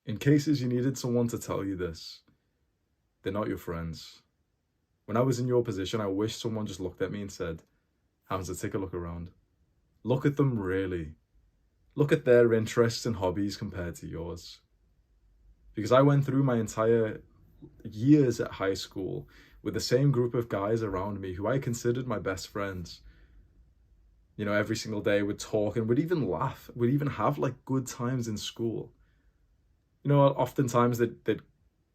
In cases you needed someone to tell you this, they're not your friends. When I was in your position, I wish someone just looked at me and said, Hamza, take a look around. Look at them really. Look at their interests and hobbies compared to yours. Because I went through my entire years at high school with the same group of guys around me who I considered my best friends. You know, every single day we'd talk and we'd even laugh. We'd even have like good times in school. You know, oftentimes they'd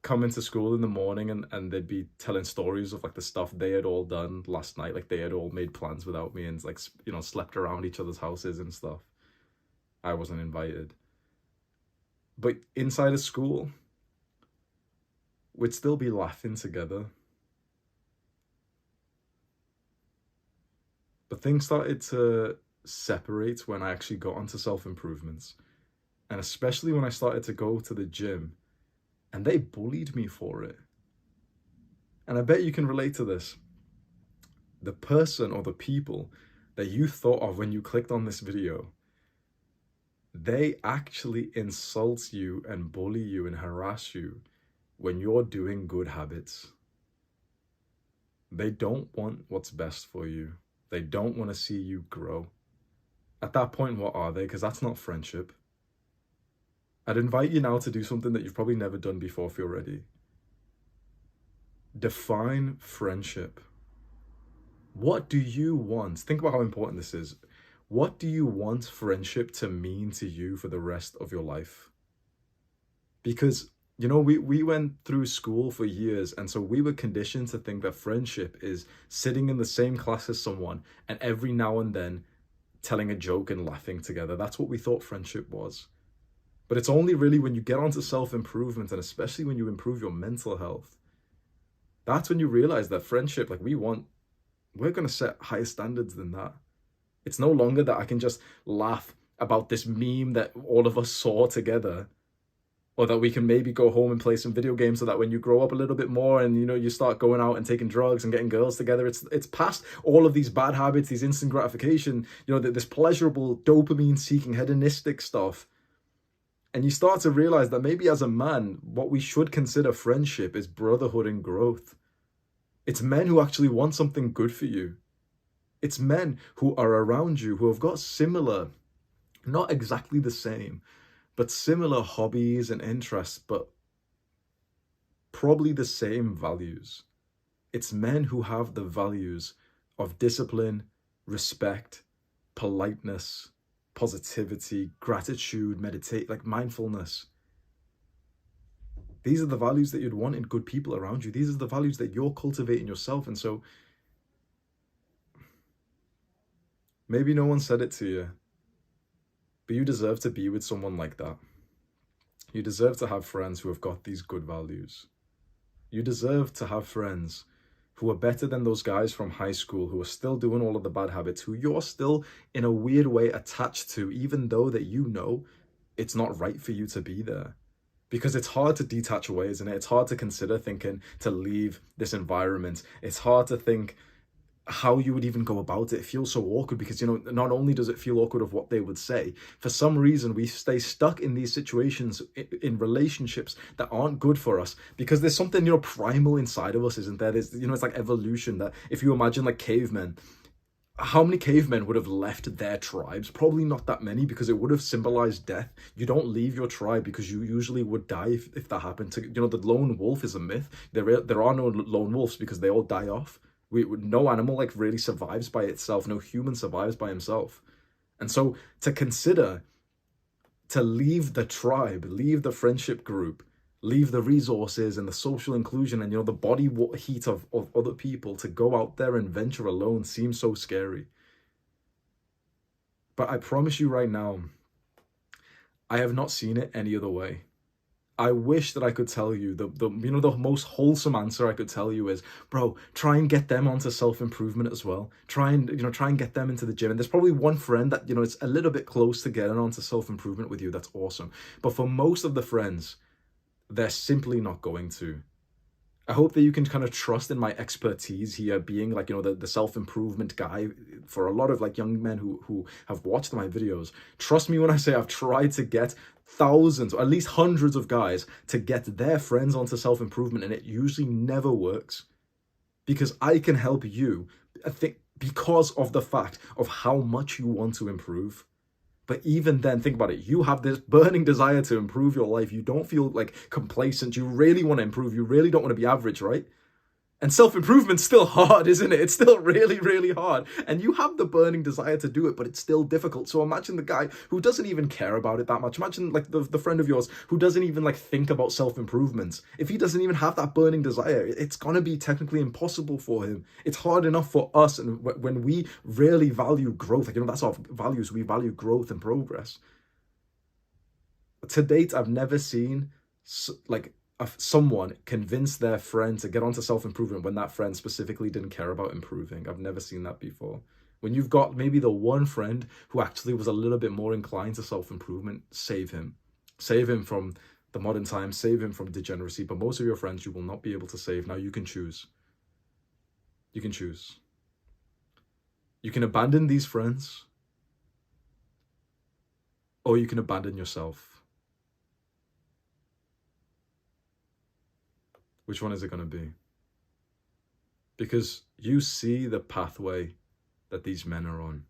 come into school in the morning and they'd be telling stories of like the stuff they had all done last night. Like they had all made plans without me and like, you know, slept around each other's houses and stuff. I wasn't invited. But inside of school, we'd still be laughing together. But things started to separate when I actually got onto self-improvements. And especially when I started to go to the gym, and they bullied me for it. And I bet you can relate to this. The person or the people that you thought of when you clicked on this video, they actually insult you and bully you and harass you when you're doing good habits. They don't want what's best for you. They don't want to see you grow. At that point, what are they? Because that's not friendship. I'd invite you now to do something that you've probably never done before if you're ready. Define friendship. What do you want? Think about how important this is. What do you want friendship to mean to you for the rest of your life? Because, you know, we went through school for years, and so we were conditioned to think that friendship is sitting in the same class as someone and every now and then telling a joke and laughing together. That's what we thought friendship was. But it's only really when you get onto self-improvement, and especially when you improve your mental health, that's when you realize that friendship, like we're going to set higher standards than that. It's no longer that I can just laugh about this meme that all of us saw together, or that we can maybe go home and play some video games so that when you grow up a little bit more and, you know, you start going out and taking drugs and getting girls together, it's past all of these bad habits, these instant gratification, you know, this pleasurable dopamine-seeking hedonistic stuff. And you start to realize that maybe as a man, what we should consider friendship is brotherhood and growth. It's men who actually want something good for you. It's men who are around you, who have got similar, not exactly the same, but similar hobbies and interests, but probably the same values. It's men who have the values of discipline, respect, politeness, positivity, gratitude, meditate, like mindfulness. These are the values that you'd want in good people around you. These are the values that you're cultivating yourself. And so maybe no one said it to you, but you deserve to be with someone like that. You deserve to have friends who have got these good values. You deserve to have friends who are better than those guys from high school who are still doing all of the bad habits, who you're still in a weird way attached to, even though that you know it's not right for you to be there. Because it's hard to detach away, isn't it? It's hard to consider thinking to leave this environment. It's hard to think how you would even go about it. It feels so awkward because, you know, not only does it feel awkward of what they would say, for some reason we stay stuck in these situations in relationships that aren't good for us because there's something, you know, primal inside of us, isn't there? There's, you know, it's like evolution, that if you imagine like cavemen, how many cavemen would have left their tribes? Probably not that many, because it would have symbolized death. You don't leave your tribe because you usually would die if that happened to, you know, the lone wolf is a myth. There are no lone wolves because they all die off. No animal like really survives by itself. No human survives by himself. And so to consider to leave the tribe, leave the friendship group, leave the resources and the social inclusion and, you know, the body heat of other people to go out there and venture alone seems so scary. But I promise you right now, I have not seen it any other way. I wish that I could tell you the most wholesome answer I could tell you is, bro, try and get them onto self-improvement as well. Try and get them into the gym. And there's probably one friend that, you know, it's a little bit close to getting onto self-improvement with you. That's awesome. But for most of the friends, they're simply not going to. I hope that you can kind of trust in my expertise here, being like, you know, the self-improvement guy for a lot of like young men who have watched my videos. Trust me when I say I've tried to get thousands or at least hundreds of guys to get their friends onto self-improvement, and it usually never works. Because I can help you, I think, because of the fact of how much you want to improve. But even then, think about it. You have this burning desire to improve your life. You don't feel like complacent. You really want to improve. You really don't want to be average, right? And self-improvement's still hard, isn't it? It's still really, really hard. And you have the burning desire to do it, but it's still difficult. So imagine the guy who doesn't even care about it that much. Imagine like the friend of yours who doesn't even like think about self-improvement. If he doesn't even have that burning desire, it's going to be technically impossible for him. It's hard enough for us. And when we really value growth, like, that's our values. We value growth and progress. To date, I've never seen like someone convince their friend to get onto self-improvement when that friend specifically didn't care about improving. I've never seen that before. When you've got maybe the one friend who actually was a little bit more inclined to self-improvement, save him. Save him from the modern times, save him from degeneracy. But most of your friends you will not be able to save. Now you can choose. You can choose. You can abandon these friends, or you can abandon yourself. Which one is it going to be? Because you see the pathway that these men are on.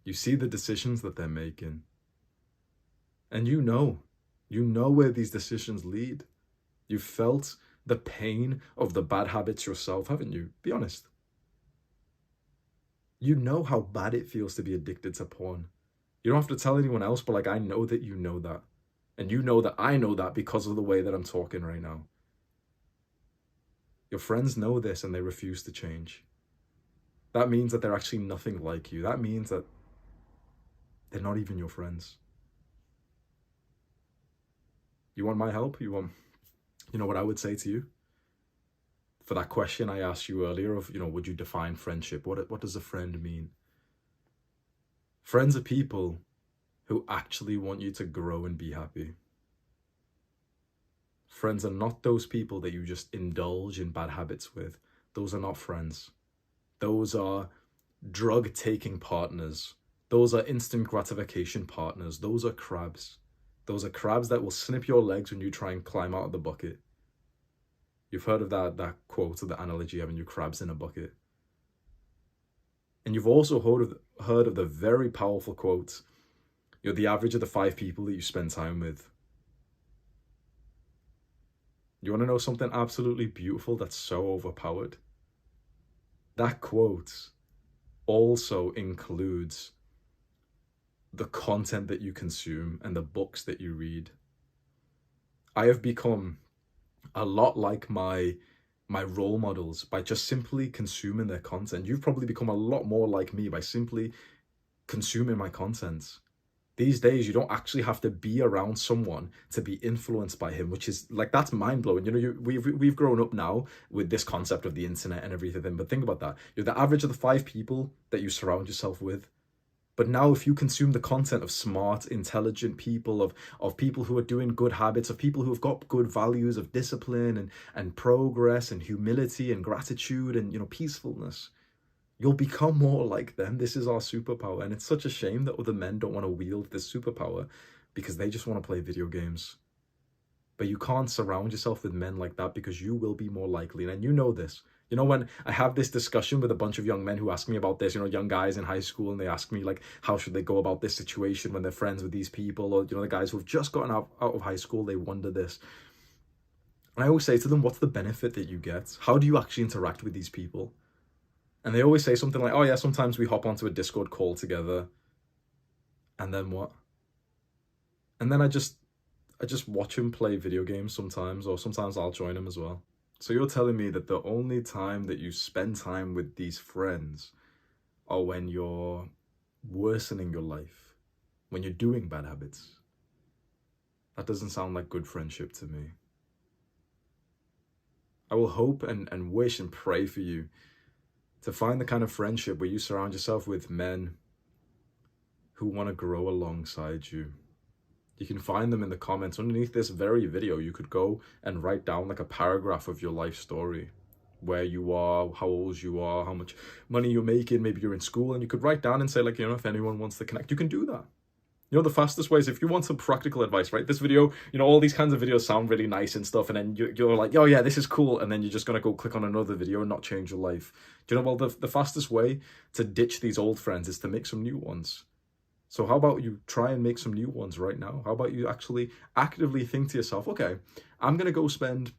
You see the decisions that they're making. And you know where these decisions lead. You've felt the pain of the bad habits yourself, haven't you? Be honest. You know how bad it feels to be addicted to porn. You don't have to tell anyone else, but like, I know that you know that. And you know that I know that because of the way that I'm talking right now. Your friends know this and they refuse to change. That means that they're actually nothing like you. That means that they're not even your friends. You want my help? You know what I would say to you? For that question I asked you earlier of, would you define friendship? What does a friend mean? Friends are people who actually want you to grow and be happy. Friends are not those people that you just indulge in bad habits with. Those are not friends. Those are drug-taking partners. Those are instant gratification partners. Those are crabs. Those are crabs that will snip your legs when you try and climb out of the bucket. You've heard of that quote or the analogy, haven't you? Crabs in a bucket. And you've also heard of the very powerful quote, you're the average of the 5 people that you spend time with. You want to know something absolutely beautiful that's so overpowered? That quote also includes the content that you consume and the books that you read. I have become a lot like my role models by just simply consuming their content. You've probably become a lot more like me by simply consuming my content. These days, you don't actually have to be around someone to be influenced by him, which is like, that's mind-blowing. We've grown up now with this concept of the internet and everything, but think about that. You're the average of the 5 people that you surround yourself with. But now if you consume the content of smart, intelligent people, of people who are doing good habits, of people who have got good values of discipline and progress and humility and gratitude and, peacefulness, you'll become more like them. This is our superpower. And it's such a shame that other men don't want to wield this superpower because they just want to play video games. But you can't surround yourself with men like that because you will be more likely. And you know this. When I have this discussion with a bunch of young men who ask me about this, young guys in high school, and they ask me like, how should they go about this situation when they're friends with these people? Or, the guys who've just gotten out of high school, they wonder this. And I always say to them, what's the benefit that you get? How do you actually interact with these people? And they always say something like, oh yeah, sometimes we hop onto a Discord call together. And then what? And then I just watch him play video games sometimes, or sometimes I'll join him as well. So you're telling me that the only time that you spend time with these friends are when you're worsening your life, when you're doing bad habits. That doesn't sound like good friendship to me. I will hope and wish and pray for you to find the kind of friendship where you surround yourself with men who want to grow alongside you. You can find them in the comments underneath this very video. You could go and write down like a paragraph of your life story, where you are, how old you are, how much money you're making, maybe you're in school, and you could write down and say like, if anyone wants to connect, you can do that. You know, the fastest ways, if you want some practical advice, right? This video, you know, all these kinds of videos sound really nice and stuff, and then you're like, oh yeah, this is cool, and then you're just going to go click on another video and not change your life. Do you know, well, the fastest way to ditch these old friends is to make some new ones. So how about you try and make some new ones right now? How about you actually actively think to yourself, okay, I'm going to go spend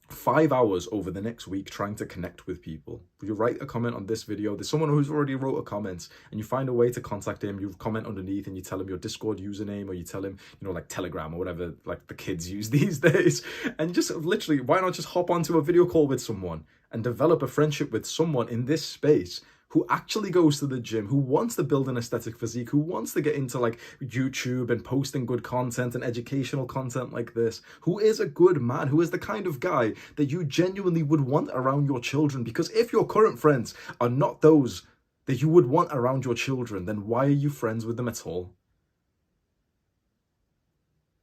5 hours over the next week trying to connect with people. You write a comment on this video, there's someone who's already wrote a comment, and you find a way to contact him, you comment underneath and you tell him your Discord username, or you tell him, you know, like Telegram or whatever, like the kids use these days. And just literally, why not just hop onto a video call with someone and develop a friendship with someone in this space who actually goes to the gym, who wants to build an aesthetic physique, who wants to get into like YouTube and posting good content and educational content like this, who is a good man, who is the kind of guy that you genuinely would want around your children. Because if your current friends are not those that you would want around your children, then why are you friends with them at all?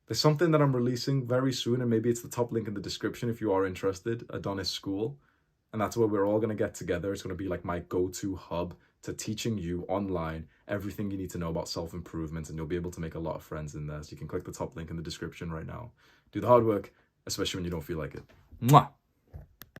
There's something that I'm releasing very soon, and maybe it's the top link in the description if you are interested, Adonis School. And that's where we're all going to get together. It's going to be like my go-to hub to teaching you online everything you need to know about self-improvement, and you'll be able to make a lot of friends in there. So you can click the top link in the description right now. Do the hard work, especially when you don't feel like it. Mwah!